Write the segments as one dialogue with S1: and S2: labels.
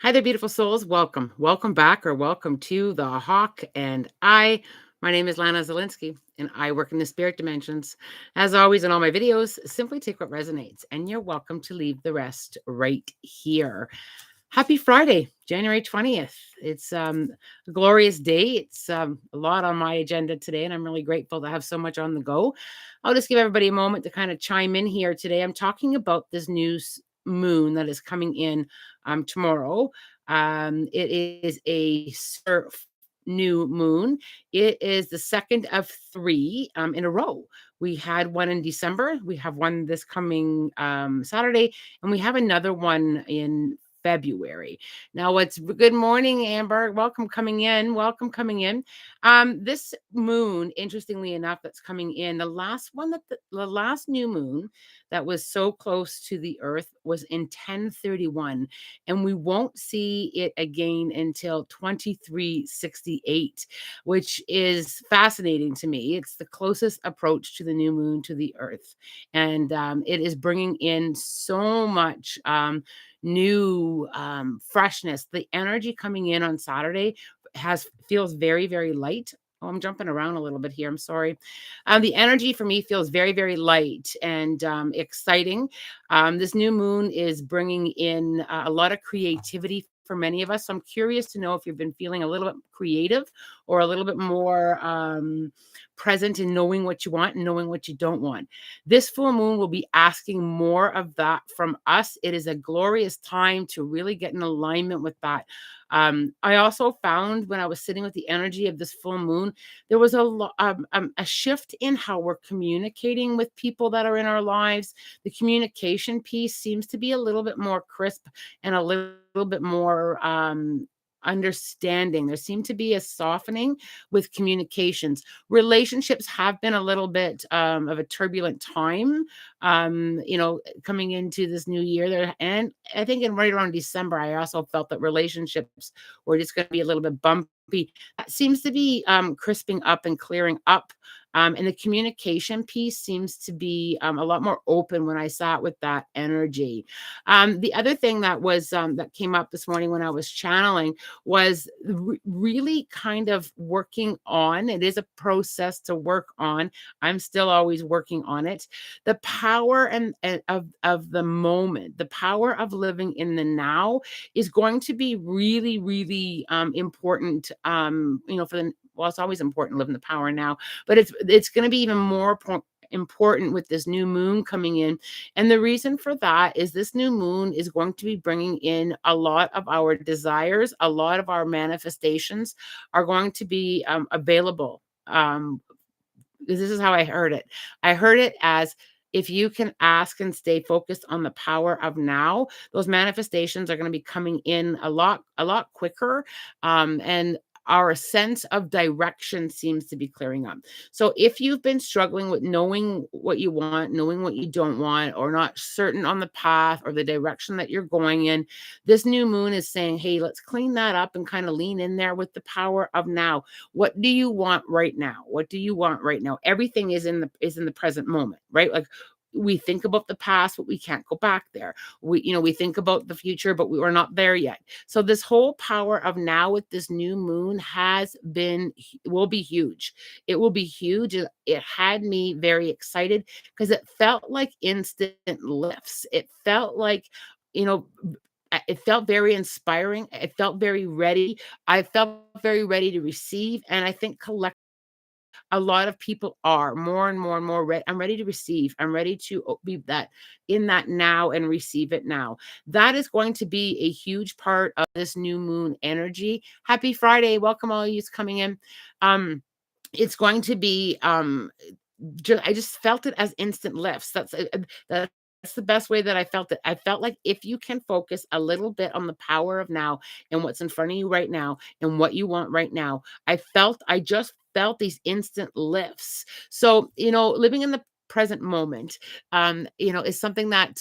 S1: Hi there, beautiful souls. Welcome. Welcome back or welcome to the Hawk and I. My name is Lana Zelinsky and I work in the spirit dimensions. As always, in all my videos, simply take what resonates and you're welcome to leave the rest right here. Happy Friday, January 20th. It's a glorious day. It's a lot on my agenda today, and I'm really grateful to have so much on the go. I'll just give everybody a moment to kind of chime in here today. I'm talking about this new moon that is coming in tomorrow. It is a new moon. It is the second of three in a row. We had one in December. We have one this coming Saturday, and we have another one in February. Now, what's good morning, Amber? Welcome coming in. Welcome coming in. This moon, interestingly enough, that's coming in, the last one the last new moon that was so close to the earth was in 1031, and we won't see it again until 2368, which is fascinating to me. It's the closest approach to the new moon to the earth, and it is bringing in so much new freshness. The energy coming in on Saturday feels very, very light. Oh, I'm jumping around a little bit here. I'm sorry. The energy for me feels very, very light and exciting. This new moon is bringing in a lot of creativity for many of us. So I'm curious to know if you've been feeling a little bit creative or a little bit more present in knowing what you want and knowing what you don't want. This full moon will be asking more of that from us. It is a glorious time to really get in alignment with that. I also found when I was sitting with the energy of this full moon, there was a shift in how we're communicating with people that are in our lives. The communication piece seems to be a little bit more crisp and a little bit more understanding. There seemed to be a softening with communications. Relationships have been a little bit of a turbulent time, coming into this new year there. And I think in right around December, I also felt that relationships were just going to be a little bit bumpy. That seems to be crisping up and clearing up. And the communication piece seems to be a lot more open when I sat with that energy. The other thing that came up this morning when I was channeling was really kind of working on. It is a process to work on. I'm still always working on it. The power and of the moment, the power of living in the now is going to be really, really important. For the well, it's always important to live in the power now, but it's going to be even more important with this new moon coming in. And the reason for that is this new moon is going to be bringing in a lot of our desires, a lot of our manifestations are going to be available. This is how I heard it. I heard it as if you can ask and stay focused on the power of now, those manifestations are going to be coming in a lot quicker. And our sense of direction seems to be clearing up. So if you've been struggling with knowing what you want, knowing what you don't want, or not certain on the path or the direction that you're going in, this new moon is saying, hey, let's clean that up and kind of lean in there with the power of now. What do you want right now? What do you want right now? Everything is in the present moment, right? Like we think about the past, but we can't go back there. We think about the future, but we're not there yet. So this whole power of now with this new moon will be huge. It will be huge. It had me very excited because it felt like instant lifts. It felt like, you know, it felt very inspiring. It felt very ready. I felt very ready to receive. And I think collectively, a lot of people are more and more and more ready. I'm ready to receive. I'm ready to be that in that now and receive it now. That is going to be a huge part of this new moon energy. Happy Friday. Welcome all you coming in. It's going to be I just felt it as instant lifts. That's the best way that I felt it. I felt like if you can focus a little bit on the power of now and what's in front of you right now and what you want right now, I just felt these instant lifts. So, living in the present moment, is something that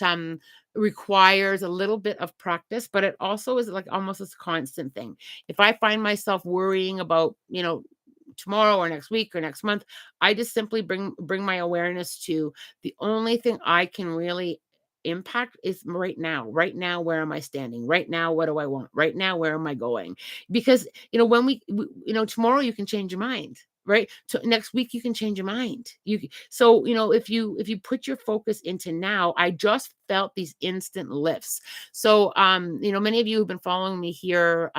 S1: requires a little bit of practice, but it also is like almost this constant thing. If I find myself worrying about, tomorrow or next week or next month, I just simply bring my awareness to the only thing I can really impact is right now. Right now, where am I standing? Right now, what do I want? Right now, where am I going? Because when tomorrow you can change your mind. Right. So next week you can change your mind. So if you put your focus into now, I just felt these instant lifts. So many of you who've been following me here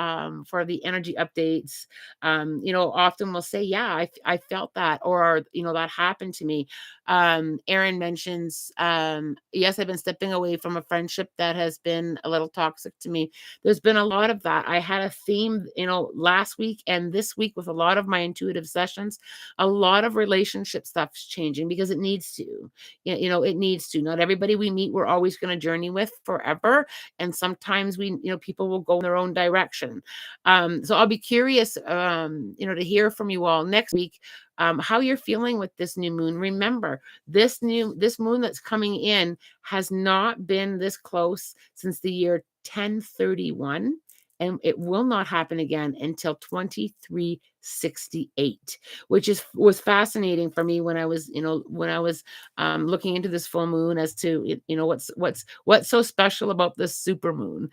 S1: for the energy updates, often will say, yeah, I felt that, or that happened to me. Aaron mentions, yes, I've been stepping away from a friendship that has been a little toxic to me. There's been a lot of that. I had a theme, last week and this week with a lot of my intuitive sessions. A lot of relationship stuff's changing because it needs to. It needs to. Not everybody we meet we're always going to journey with forever, and sometimes people will go in their own direction. So I'll be curious, to hear from you all next week, how you're feeling with this new moon. Remember, this moon that's coming in has not been this close since the year 1031, and it will not happen again until 2368, which was fascinating for me when I was looking into this full moon as to what's so special about this super moon.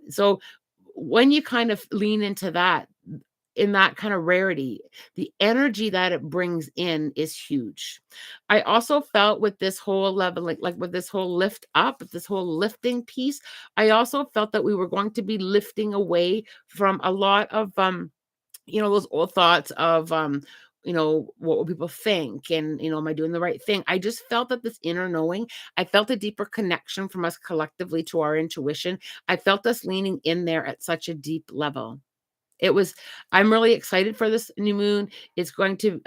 S1: So when you kind of lean into that, in that kind of rarity, the energy that it brings in is huge. I also felt with this whole level, like with this whole lift up, this whole lifting piece, I also felt that we were going to be lifting away from a lot of those old thoughts of what will people think, and am I doing the right thing? I just felt that this inner knowing, I felt a deeper connection from us collectively to our intuition. I felt us leaning in there at such a deep level. It was I'm really excited for this new moon. It's going to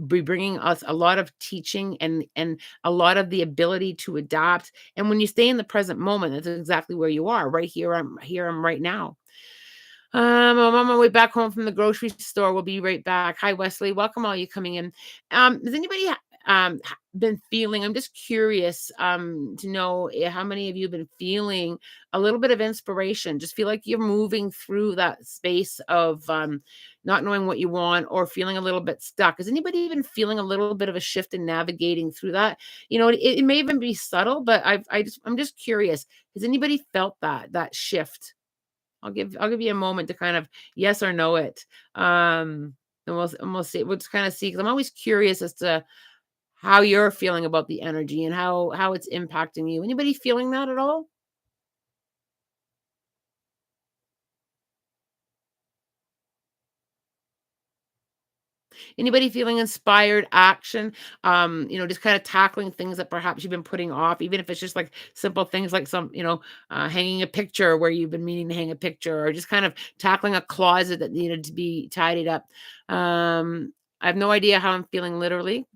S1: be bringing us a lot of teaching and a lot of the ability to adapt. And when you stay in the present moment, that's exactly where you are. Right here, I'm right now. I'm on my way back home from the grocery store. We'll be right back. Hi, Wesley. Welcome all you coming in. Has anybody been feeling? I'm just curious to know how many of you have been feeling a little bit of inspiration. Just feel like you're moving through that space of not knowing what you want or feeling a little bit stuck. Is anybody even feeling a little bit of a shift in navigating through that? It may even be subtle, but I'm just curious. Has anybody felt that shift? I'll give you a moment to kind of yes or no it. And we'll see. We'll just kind of see, because I'm always curious as to how you're feeling about the energy and how it's impacting you. Anybody feeling that at all? Anybody feeling inspired action? Just kind of tackling things that perhaps you've been putting off, even if it's just like simple things like hanging a picture where you've been meaning to hang a picture, or just kind of tackling a closet that needed to be tidied up. I have no idea how I'm feeling literally.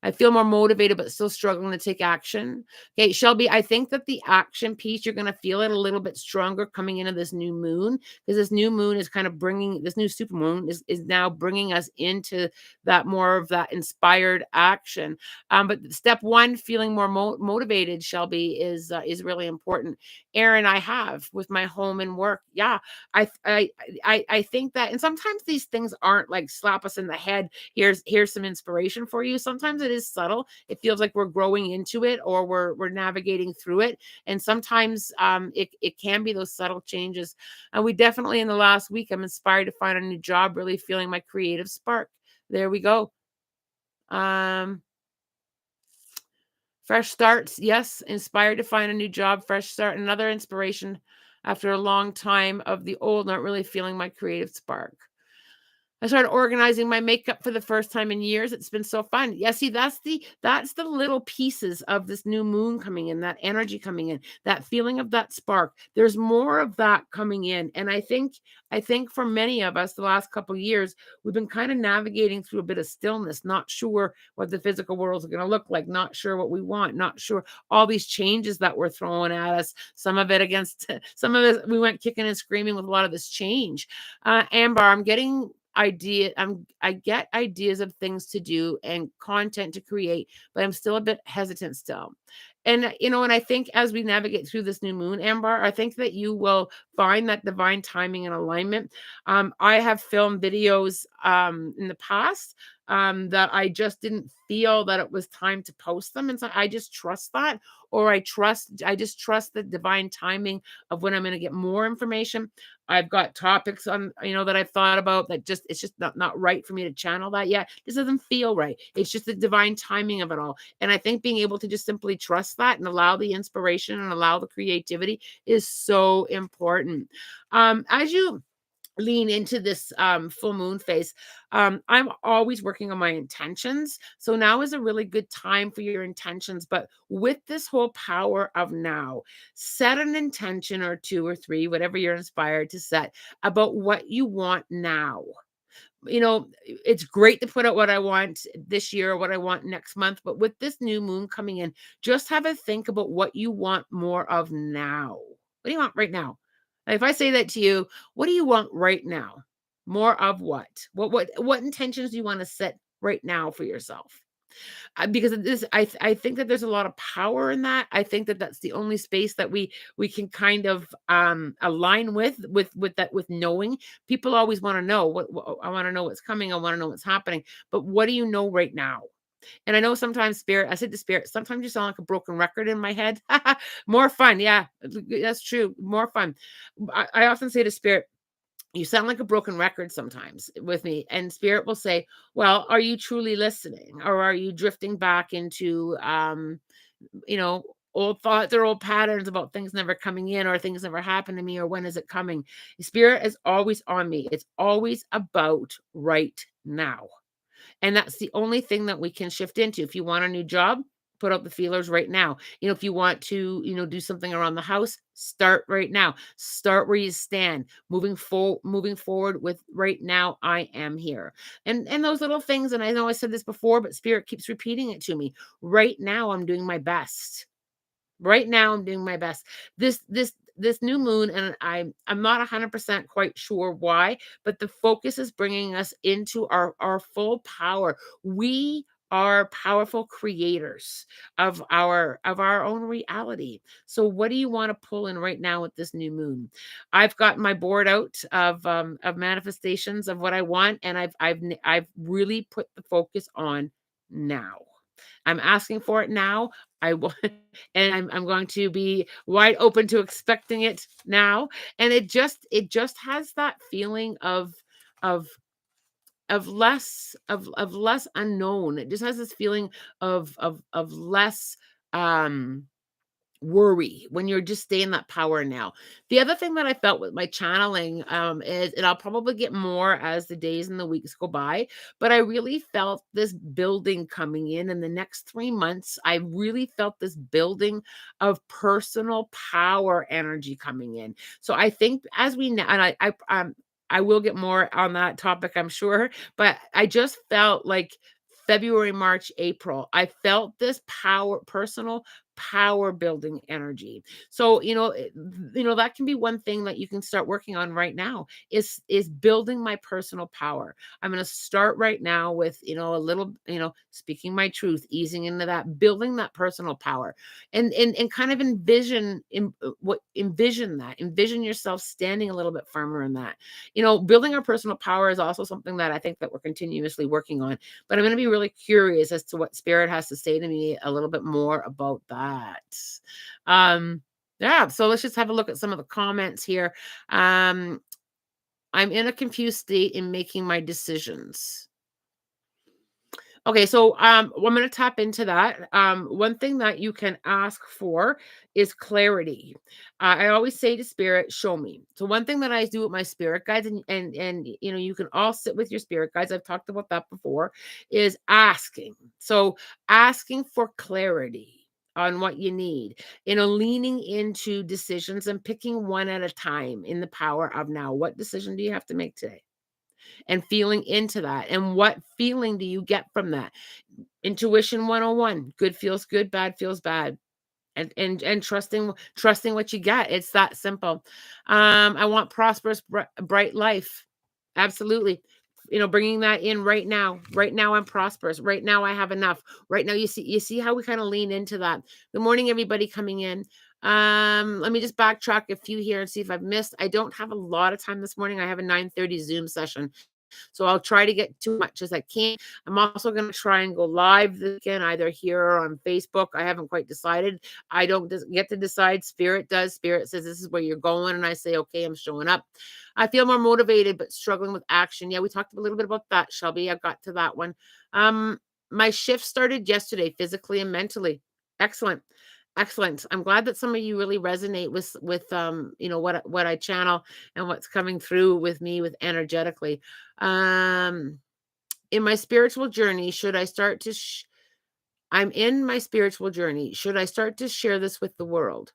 S1: I feel more motivated, but still struggling to take action. Okay, Shelby, I think that the action piece, you're going to feel it a little bit stronger coming into this new moon, because this new moon is kind of bringing this new super moon is now bringing us into that more of that inspired action. But step one, feeling more motivated, Shelby, is really important. Aaron, I have with my home and work. Yeah, I think that, and sometimes these things aren't like slap us in the head. Here's some inspiration for you. Sometimes it is subtle. It feels like we're growing into it, or we're navigating through it. And sometimes it can be those subtle changes. And we definitely, in the last week, I'm inspired to find a new job, really feeling my creative spark. There we go. Um, Fresh starts. Yes, inspired to find a new job, fresh start, another inspiration after a long time of the old, not really feeling my creative spark. I started organizing my makeup for the first time in years. It's been so fun. Yeah, see, that's the little pieces of this new moon coming in, that energy coming in, that feeling of that spark. There's more of that coming in. And I think for many of us, the last couple of years, we've been kind of navigating through a bit of stillness, not sure what the physical world is going to look like, not sure what we want, not sure all these changes that were thrown at us. Some of it against some of it, we went kicking and screaming with a lot of this change. Amber, I'm getting I get ideas of things to do and content to create, but I'm still a bit hesitant still. And I think as we navigate through this new moon, Amber, I think that you will find that divine timing and alignment. I have filmed videos in the past that I just didn't feel that it was time to post them. And so I just trust that, or I just trust the divine timing of when I'm going to get more information. I've got topics on, that I've thought about that it's just not right for me to channel that yet. This doesn't feel right. It's just the divine timing of it all. And I think being able to just simply trust that and allow the inspiration and allow the creativity is so important. As you lean into this full moon phase, I'm always working on my intentions, so now is a really good time for your intentions. But with this whole power of now, set an intention or two or three, whatever you're inspired to set, about what you want now. It's great to put out what I want this year or what I want next month, but with this new moon coming in, just have a think about what you want more of now. What do you want right now? If I say that to you, what do you want right now? More of what? What intentions do you want to set right now for yourself? Because of this, I think that there's a lot of power in that. I think that that's the only space that we can kind of align with that, with knowing. People always want to know what I want to know what's coming. I want to know what's happening. But what do you know right now? And I know sometimes spirit, I said to spirit, sometimes you sound like a broken record in my head. More fun. Yeah, that's true. More fun. I often say to spirit, you sound like a broken record sometimes with me. And spirit will say, well, are you truly listening? Or are you drifting back into, you know, old thoughts or old patterns about things never coming in, or things never happen to me, or when is it coming? Spirit is always on me. It's always about right now. And that's the only thing that we can shift into. If you want a new job, put out the feelers right now. If you want to, do something around the house, start right now. Start where you stand. Moving forward with right now, I am here. And those little things, and I know I said this before, but spirit keeps repeating it to me. Right now, I'm doing my best. Right now, I'm doing my best. This new moon, and I'm not 100% quite sure why, but the focus is bringing us into our full power. We are powerful creators of our own reality. So what do you want to pull in right now with this new moon? I've got my board out of manifestations of what I want, and I've really put the focus on now. I'm asking for it now. I will, and I'm going to be wide open to expecting it now. And it just has that feeling of less unknown. It just has this feeling of less um worry when you're just staying that power now. The other thing that I felt with my channeling is, and I'll probably get more as the days and the weeks go by, but I really felt this building coming in the next 3 months. I really felt this building of personal power energy coming in. So I think as we know, and I will get more on that topic, I'm sure, but I just felt like February, March, April, I felt this personal power building energy. So, that can be one thing that you can start working on right now, is building my personal power. I'm going to start right now with, a little, speaking my truth, easing into that, building that personal power, and kind of envision yourself standing a little bit firmer in that. Building our personal power is also something that I think that we're continuously working on, but I'm going to be really curious as to what spirit has to say to me a little bit more about that. Yeah, so let's just have a look at some of the comments here. I'm in a confused state in making my decisions. Okay, so I'm going to tap into that. One thing that you can ask for is clarity. I always say to spirit, show me. So one thing that I do with my spirit guides, and you can all sit with your spirit guides. I've talked about that before. Is asking. So asking for clarity on what you need. Leaning into decisions and picking one at a time in the power of now. What decision do you have to make today? And feeling into that. And what feeling do you get from that? Intuition 101. Good feels good, bad feels bad. And trusting what you get. It's that simple. I want prosperous, bright life. Absolutely. Bringing that in right now. Right now I'm prosperous. Right now I have enough. Right now you see how we kind of lean into that. Good morning, everybody coming in. Let me just backtrack a few here and see if I've missed. I don't have a lot of time this morning. I have a 9:30 Zoom session. So I'll try to get to much as I can. I'm also going to try and go live this weekend, either here or on Facebook. I haven't quite decided. I don't get to decide. Spirit does. Spirit says this is where you're going, and I say, okay, I'm showing up. I feel more motivated, but struggling with action. Yeah, we talked a little bit about that, Shelby. I got to that one. My shift started yesterday, physically and mentally. Excellent. Excellent. I'm glad that some of you really resonate with what I channel and what's coming through with me with energetically. Um, in my spiritual journey, should I start to I'm in my spiritual journey. Should I start to share this with the world?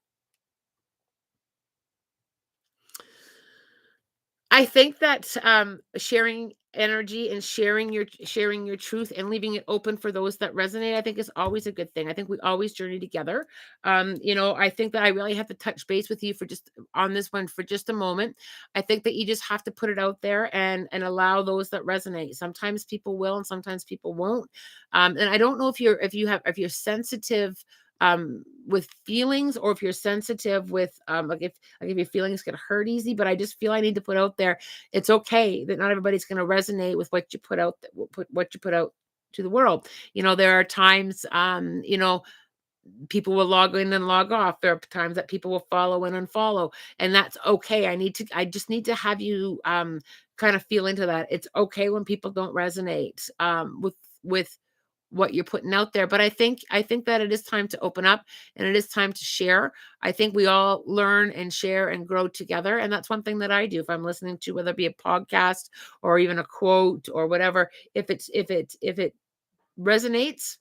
S1: I think that, sharing energy and sharing your truth and leaving it open for those that resonate, I think is always a good thing. I think we always journey together. I think that I really have to touch base with you for just on this one for just a moment. I think that you just have to put it out there and allow those that resonate. Sometimes people will and sometimes people won't. And I don't know if you're sensitive with feelings, or if you're sensitive with if your feelings get hurt easy, but I just feel I need to put out there, it's okay that not everybody's going to resonate with what you put out, what you put out to the world. There are times, people will log in and log off. There are times that people will follow and unfollow, and that's okay. I just need to have you kind of feel into that. It's okay when people don't resonate with what you're putting out there. But I think that it is time to open up, and it is time to share. I think we all learn and share and grow together. And that's one thing that I do. If I'm listening to, whether it be a podcast or even a quote or whatever, if it resonates,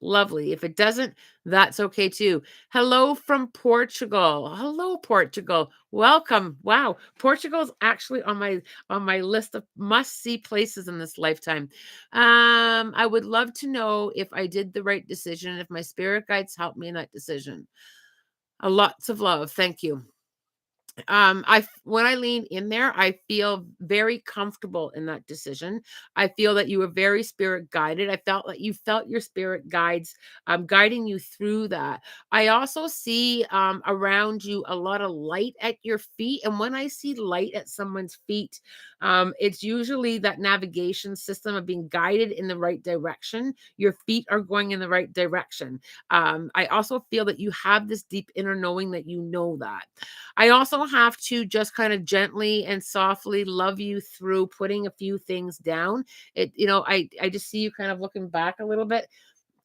S1: lovely. If it doesn't, that's okay too. Hello from Portugal. Hello, Portugal. Welcome. Wow. Portugal's actually on my list of must-see places in this lifetime. I would love to know if I did the right decision, if my spirit guides helped me in that decision. Lots of love. Thank you. When I lean in there, I feel very comfortable in that decision. I feel that you were very spirit guided. I felt that you felt your spirit guides guiding you through that. I also see around you a lot of light at your feet, and when I see light at someone's feet, it's usually that navigation system of being guided in the right direction. Your feet are going in the right direction. I also feel that you have this deep inner knowing that you know that. I also have to just kind of gently and softly love you through putting a few things down. I just see you kind of looking back a little bit.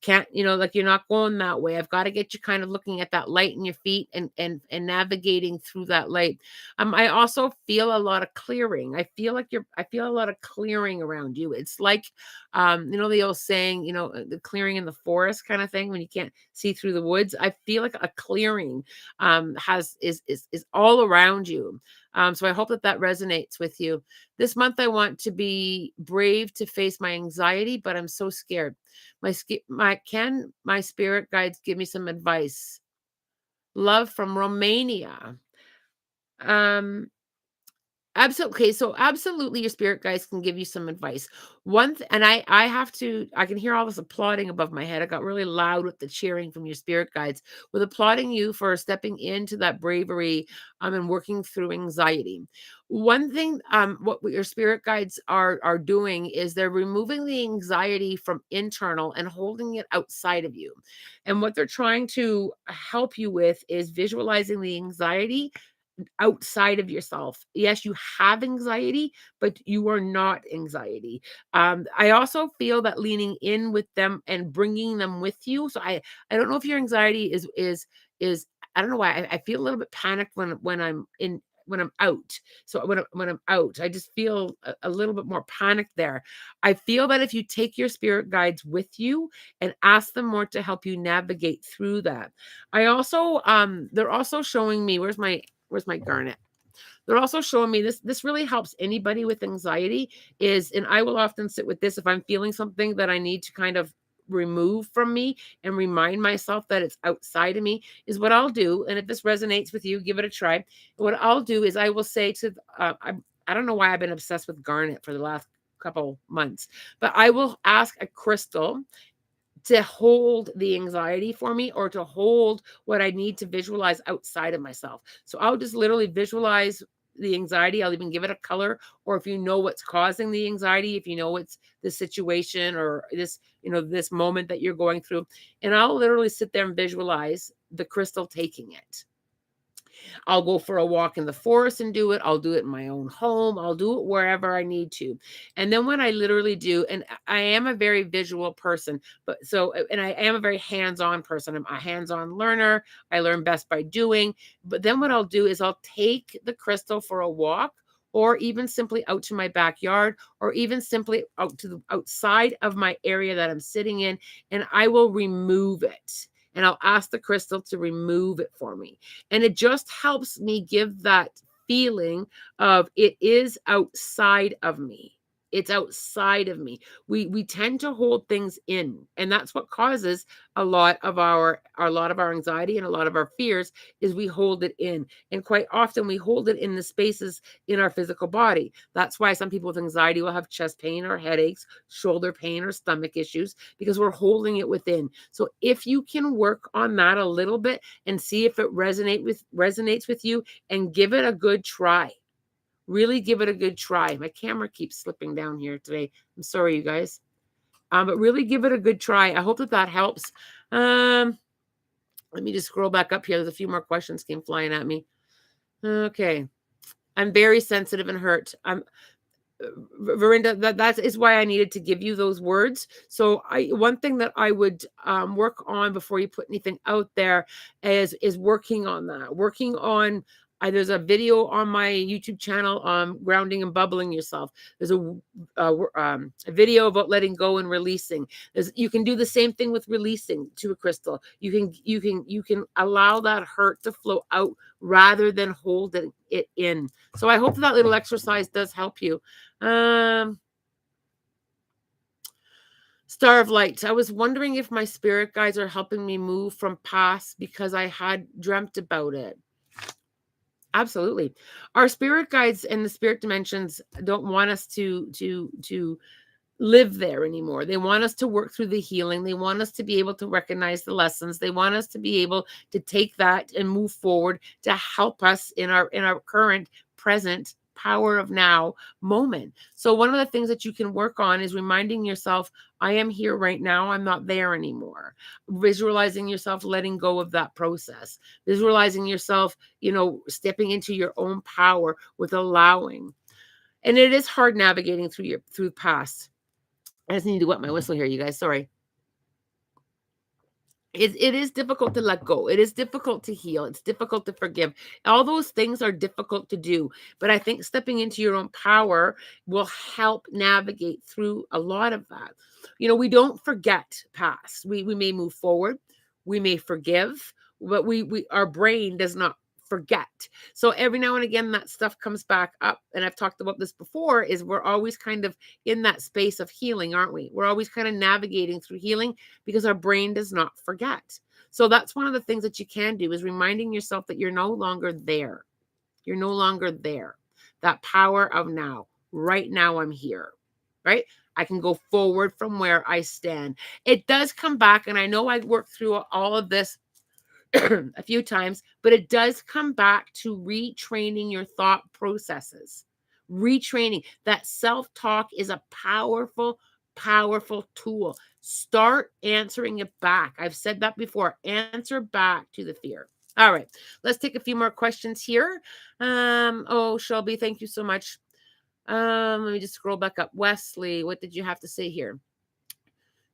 S1: Can't, like you're not going that way. I've got to get you kind of looking at that light in your feet and navigating through that light. I also feel a lot of clearing. I feel a lot of clearing around you. It's like the old saying, the clearing in the forest kind of thing when you can't see through the woods. I feel like a clearing has is all around you. So I hope that that resonates with you. This month I want to be brave to face my anxiety, but I'm so scared. My spirit guides give me some advice? Love from Romania. Um, Okay, so absolutely your spirit guides can give you some advice. And I can hear all this applauding above my head. I got really loud with the cheering from your spirit guides, with applauding you for stepping into that bravery and working through anxiety. One thing what your spirit guides are doing is they're removing the anxiety from internal and holding it outside of you. And what they're trying to help you with is visualizing the anxiety outside of yourself. Yes, you have anxiety, but you are not anxiety. I also feel that leaning in with them and bringing them with you. So I don't know if your anxiety is I don't know why I feel a little bit panicked when I'm out. So when I'm out, I just feel a little bit more panicked there. I feel that if you take your spirit guides with you and ask them more to help you navigate through that. I also they're also showing me where's my garnet? They're also showing me this really helps anybody with anxiety and I will often sit with this if I'm feeling something that I need to kind of remove from me and remind myself that it's outside of me is what I'll do. And if this resonates with you, give it a try. What I'll do is I will say to I don't know why I've been obsessed with garnet for the last couple months, but I will ask a crystal to hold the anxiety for me or to hold what I need to visualize outside of myself. So I'll just literally visualize the anxiety, I'll even give it a color, or if you know what's causing the anxiety, if you know it's the situation or this, this moment that you're going through, and I'll literally sit there and visualize the crystal taking it. I'll go for a walk in the forest and do it. I'll do it in my own home. I'll do it wherever I need to. And then when I literally do, and I am a very visual person, and I am a very hands-on person. I'm a hands-on learner. I learn best by doing. But then what I'll do is I'll take the crystal for a walk, or even simply out to my backyard, or even simply out to the outside of my area that I'm sitting in, and I will remove it. And I'll ask the crystal to remove it for me. And it just helps me give that feeling of it is outside of me. It's outside of me. We tend to hold things in, and that's what causes a lot of our anxiety and a lot of our fears is we hold it in. And quite often we hold it in the spaces in our physical body. That's why some people with anxiety will have chest pain or headaches, shoulder pain or stomach issues, because we're holding it within. So if you can work on that a little bit and see if it resonates with you, and give it a good try. Really give it a good try. My camera keeps slipping down here today. I'm sorry, you guys. But really give it a good try. I hope that helps. Let me just scroll back up here. There's a few more questions came flying at me. Okay. I'm very sensitive and hurt. Verinda, that is why I needed to give you those words. So one thing that I would work on before you put anything out there is working on that. Working on there's a video on my YouTube channel on grounding and bubbling yourself. There's a video about letting go and releasing. You can do the same thing with releasing to a crystal. You can allow that hurt to flow out rather than hold it in. So I hope that little exercise does help you. Star of Light. I was wondering if my spirit guides are helping me move from past because I had dreamt about it. Absolutely. Our spirit guides and the spirit dimensions don't want us to live there anymore. They want us to work through the healing. They want us to be able to recognize the lessons. They want us to be able to take that and move forward to help us in our current present power of now moment. So one of the things that you can work on is reminding yourself, I am here right now. I'm not there anymore. Visualizing yourself letting go of that process. Visualizing yourself, stepping into your own power with allowing. And it is hard navigating through the past. I just need to wet my whistle here, you guys. Sorry. It is difficult to let go. It is difficult to heal. It's difficult to forgive. All those things are difficult to do. But I think stepping into your own power will help navigate through a lot of that. We don't forget past. We may move forward. We may forgive, but our brain does not forget. So every now and again, that stuff comes back up. And I've talked about this before, is we're always kind of in that space of healing, aren't we? We're always kind of navigating through healing because our brain does not forget. So that's one of the things that you can do, is reminding yourself that you're no longer there. You're no longer there. That power of now. Right now I'm here. Right? I can go forward from where I stand. It does come back. And I know I worked through all of this a few times, but it does come back to retraining your thought processes. Retraining. That self-talk is a powerful, powerful tool. Start answering it back. I've said that before. Answer back to the fear. All right. Let's take a few more questions here. Shelby, thank you so much. Let me just scroll back up. Wesley, what did you have to say here?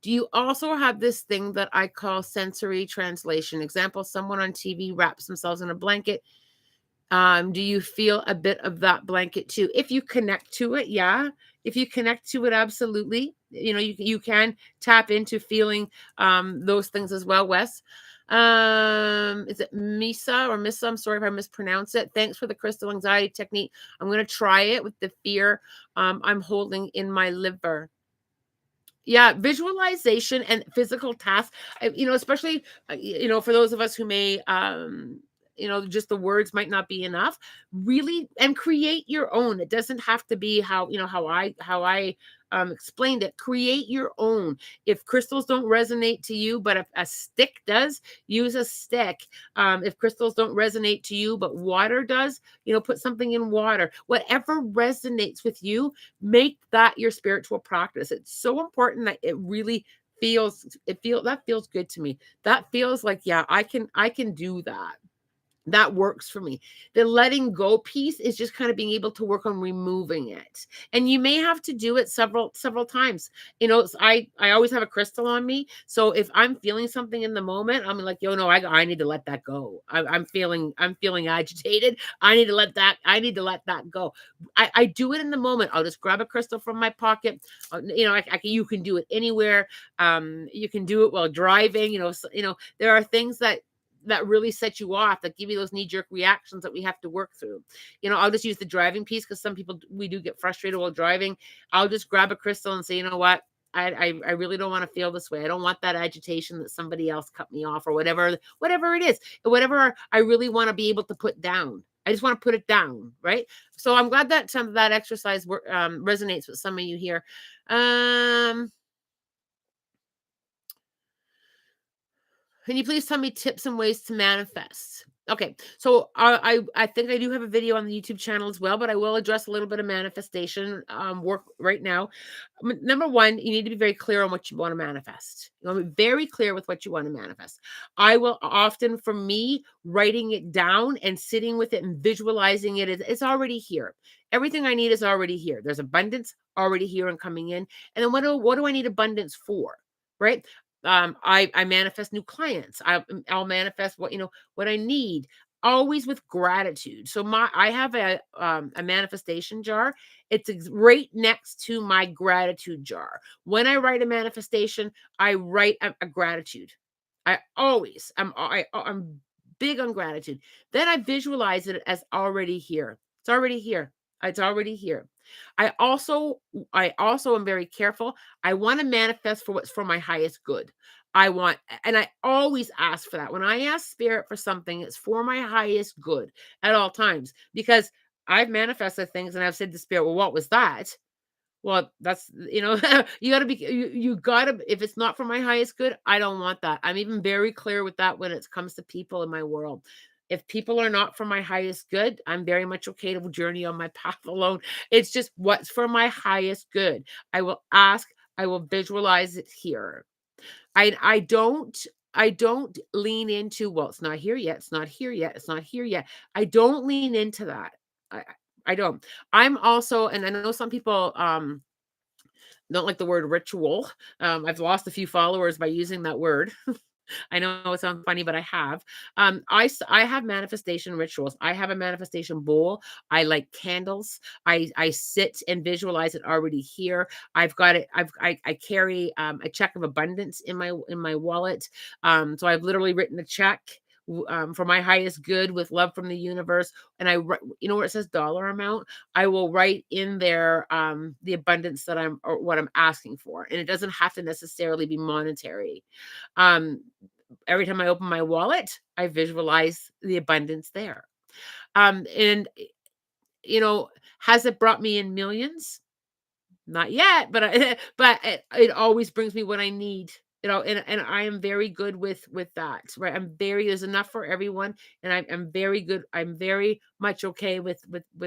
S1: Do you also have this thing that I call sensory translation? Example, someone on TV wraps themselves in a blanket. Do you feel a bit of that blanket too? If you connect to it, yeah. If you connect to it, absolutely. You can tap into feeling those things as well, Wes. Is it Misa or Missa? I'm sorry if I mispronounce it. Thanks for the crystal anxiety technique. I'm going to try it with the fear I'm holding in my liver. Yeah, visualization and physical tasks, especially, for those of us who may just the words might not be enough. Really, and create your own. It doesn't have to be how I explained it. Create your own. If crystals don't resonate to you, but if a stick does, use a stick. If crystals don't resonate to you, but water does, put something in water. Whatever resonates with you, make that your spiritual practice. It's so important that it really that feels good to me. That feels like, yeah, I can do that. That works for me. The letting go piece is just kind of being able to work on removing it. And you may have to do it several times. I always have a crystal on me. So if I'm feeling something in the moment, I'm like, yo, no, I need to let that go. I'm feeling agitated. I need to let that go. I do it in the moment. I'll just grab a crystal from my pocket. You can do it anywhere. You can do it while driving. There are things that really set you off, that give you those knee-jerk reactions that we have to work through. I'll just use the driving piece, because some people, we do get frustrated while driving. I'll just grab a crystal and say, you know what? I really don't want to feel this way. I don't want that agitation that somebody else cut me off, or whatever it is, whatever I really want to be able to put down. I just want to put it down, right? So I'm glad that some of that exercise resonates with some of you here. Can you please tell me tips and ways to manifest? Okay, so I think I do have a video on the YouTube channel as well, but I will address a little bit of manifestation work right now. Number one, you need to be very clear on what you want to manifest. You want to be very clear with what you want to manifest. I will often, for me, writing it down and sitting with it and visualizing it, it's already here. Everything I need is already here. There's abundance already here and coming in. And then what do I need abundance for? Right? I manifest new clients. I'll manifest what I need, always with gratitude. So I have a manifestation jar. It's right next to my gratitude jar. When I write a manifestation, I write a gratitude. I'm big on gratitude. Then I visualize it as already here. It's already here. It's already here. I also I also am very careful. I want to manifest for what's for my highest good. And I always ask for that. When I ask spirit for something, it's for my highest good at all times, because I've manifested things and I've said to spirit, well, what was that? Well, that's, you got to be, you got to, if it's not for my highest good, I don't want that. I'm even very clear with that when it comes to people in my world. If people are not for my highest good, I'm very much okay to journey on my path alone. It's just what's for my highest good. I will ask, I will visualize it here. I don't lean into, well, it's not here yet. It's not here yet. It's not here yet. I don't lean into that. I don't. I'm also, and I know some people don't like the word ritual. I've lost a few followers by using that word. I know it sounds funny, but I have. I have manifestation rituals. I have a manifestation bowl. I like candles. I sit and visualize it already here. I've got it. I carry a check of abundance in my wallet. So I've literally written a check. For my highest good, with love from the universe, and where it says dollar amount, I will write in there the abundance that or what I'm asking for, and it doesn't have to necessarily be monetary. um every time I open my wallet, I visualize the abundance there. And has it brought me in millions? Not yet, but but it always brings me what I need. And I am very good with that, right? There's enough for everyone, and I'm very good. I'm very much okay with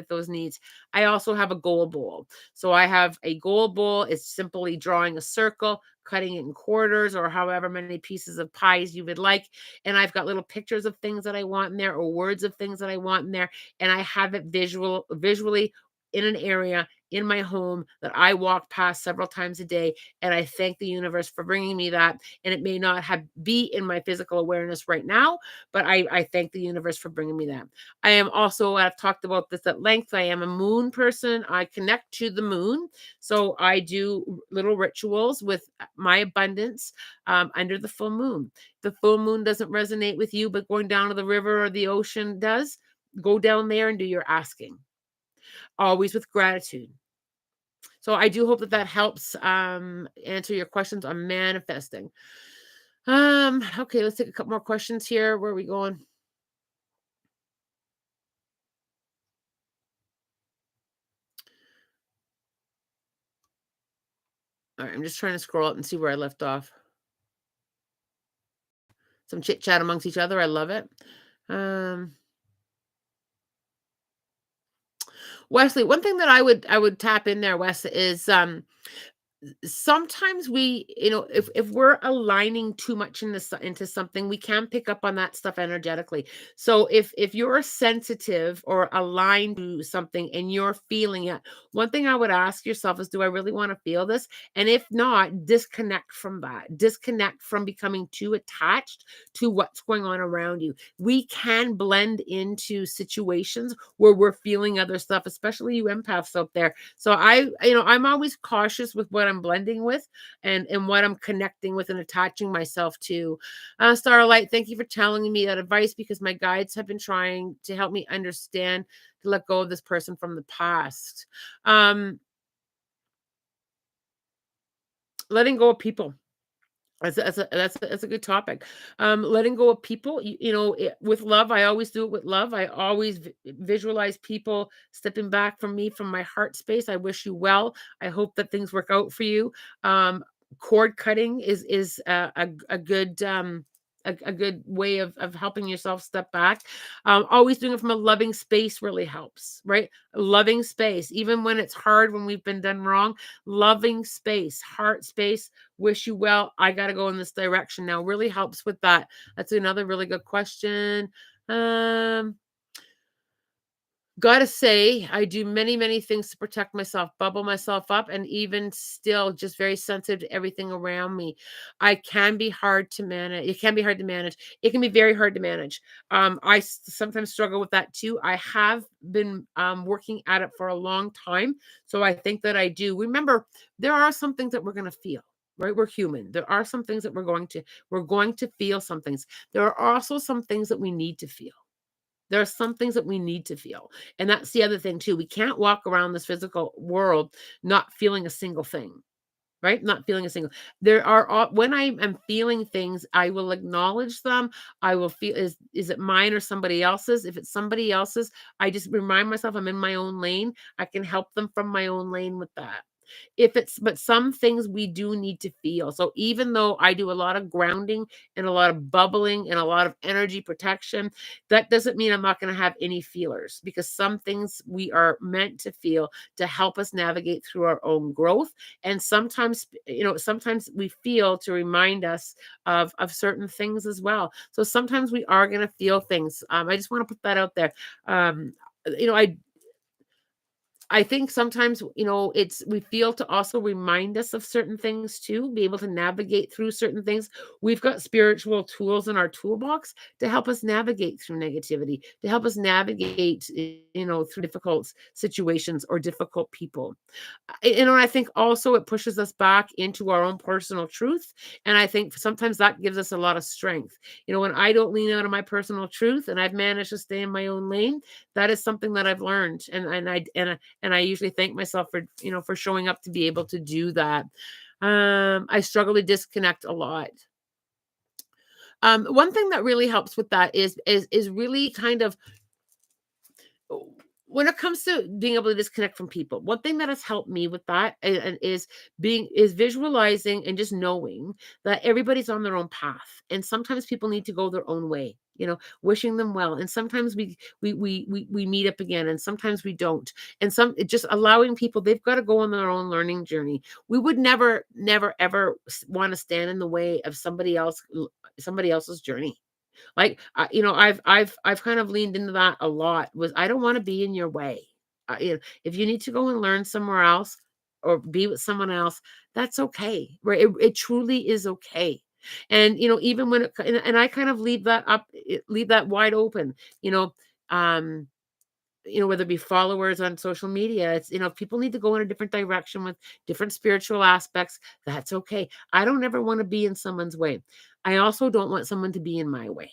S1: those needs. I also have a goal bowl. So I have a goal bowl. It's simply drawing a circle, cutting it in quarters, or however many pieces of pies you would like. And I've got little pictures of things that I want in there, or words of things that I want in there. And I have it visually in an area in my home that I walk past several times a day. And I thank the universe for bringing me that. And it may not be in my physical awareness right now, but I thank the universe for bringing me that. I am also, I've talked about this at length, I am a moon person. I connect to the moon. So I do little rituals with my abundance under the full moon. The full moon doesn't resonate with you, but going down to the river or the ocean does. Go down there and do your asking, always with gratitude. So I do hope that helps answer your questions on manifesting. Okay, let's take a couple more questions here. Where are we going? All right, I'm just trying to scroll up and see where I left off. Some chit chat amongst each other. I love it. Um, Wesley, one thing that I would tap in there, Wes, is sometimes we, if we're aligning too much into something, we can pick up on that stuff energetically. So if you're sensitive or aligned to something and you're feeling it, one thing I would ask yourself is, do I really want to feel this? And if not, disconnect from that. Disconnect from becoming too attached to what's going on around you. We can blend into situations where we're feeling other stuff, especially you empaths out there. So I'm always cautious with what I'm blending with and what I'm connecting with and attaching myself to. Starlight, thank you for telling me that advice, because my guides have been trying to help me understand to let go of this person from the past. Um, Letting go of people. That's a good topic. Letting go of people, with love. I always do it with love. I always visualize people stepping back from me, from my heart space. I wish you well. I hope that things work out for you. Um, Cord cutting is a good a good way of helping yourself step back. Always doing it from a loving space really helps, right? Loving space, even when it's hard, when we've been done wrong. Loving space, heart space. Wish you well. I got to go in this direction now. Really helps with that. That's another really good question. Um, Gotta say, I do many, many things to protect myself, bubble myself up, and even still just very sensitive to everything around me. I can be hard to manage. It can be hard to manage. It can be very hard to manage. Sometimes struggle with that too. I have been working at it for a long time. So I think that I do. Remember, there are some things that we're going to feel. Right, we're human. There are some things that we're going to feel. Some things. There are also some things that we need to feel. There are some things that we need to feel. And that's the other thing too. We can't walk around this physical world not feeling a single thing, right? Not feeling a single. There are when I am feeling things, I will acknowledge them. I will feel, is it mine or somebody else's? If it's somebody else's, I just remind myself I'm in my own lane. I can help them from my own lane with that. If it's But some things we do need to feel. So even though I do a lot of grounding and a lot of bubbling and a lot of energy protection, that doesn't mean I'm not going to have any feelers, because some things we are meant to feel to help us navigate through our own growth. And sometimes we feel to remind us of certain things as well. So sometimes we are going to feel things. I just want to put that out there. Um, you know, I think sometimes, it's we feel to also remind us of certain things too, be able to navigate through certain things. We've got spiritual tools in our toolbox to help us navigate through negativity, to help us navigate, through difficult situations or difficult people. I think also it pushes us back into our own personal truth. And I think sometimes that gives us a lot of strength. When I don't lean out of my personal truth and I've managed to stay in my own lane, that is something that I've learned. And I usually thank myself for showing up to be able to do that. I struggle to disconnect a lot. One thing that really helps with that is really kind of, when it comes to being able to disconnect from people, one thing that has helped me with that is visualizing and just knowing that everybody's on their own path, and sometimes people need to go their own way. Wishing them well, and sometimes we meet up again, and sometimes we don't. And just allowing people, they've got to go on their own learning journey. We would never ever want to stand in the way of somebody else's journey. Like, I've kind of leaned into that a lot. Was I don't want to be in your way. If you need to go and learn somewhere else or be with someone else, that's okay. Right? It truly is okay. And even when and I kind of leave that wide open. You know, um, whether it be followers on social media, if people need to go in a different direction with different spiritual aspects, that's okay. I don't ever want to be in someone's way. I also don't want someone to be in my way.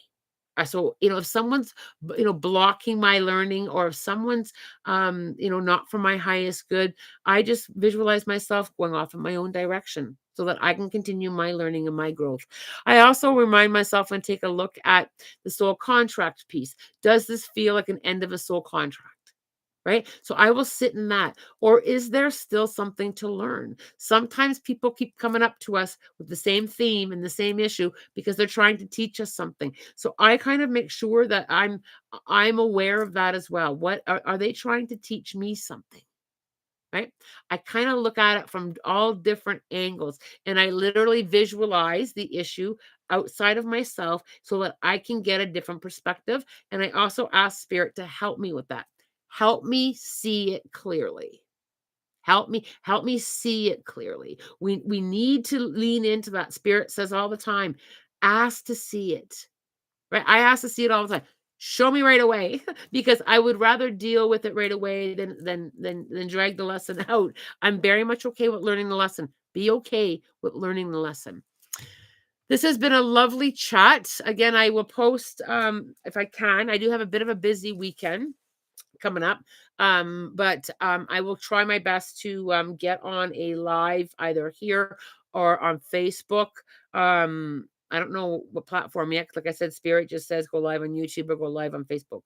S1: So, if someone's, blocking my learning, or if someone's, not for my highest good, I just visualize myself going off in my own direction so that I can continue my learning and my growth. I also remind myself and take a look at the soul contract piece. Does this feel like an end of a soul contract? right? So I will sit in that. Or is there still something to learn? Sometimes people keep coming up to us with the same theme and the same issue because they're trying to teach us something. So I kind of make sure that I'm aware of that as well. What are they trying to teach me something? Right? I kind of look at it from all different angles and I literally visualize the issue outside of myself so that I can get a different perspective. And I also ask spirit to help me with that. Help me see it clearly. Help me see it clearly. We need to lean into that. Spirit says all the time, ask to see it. Right? I ask to see it all the time. Show me right away because I would rather deal with it right away than drag the lesson out. I'm very much okay with learning the lesson. Be okay with learning the lesson. This has been a lovely chat. Again, I will post if I can. I do have a bit of a busy weekend coming up. But I will try my best to get on a live either here or on Facebook. I don't know what platform yet. Like I said, Spirit just says go live on YouTube or go live on Facebook.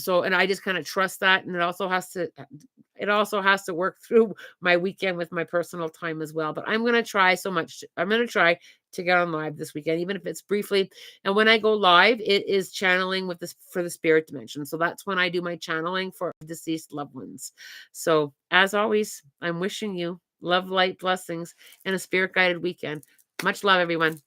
S1: So and I just kind of trust that. And it also has to work through my weekend with my personal time as well. But I'm gonna try so much. I'm gonna try to get on live this weekend, even if it's briefly. And when I go live, it is channeling with this for the spirit dimension. So that's when I do my channeling for deceased loved ones. So as always, I'm wishing you love, light, blessings, and a spirit guided weekend. Much love, everyone.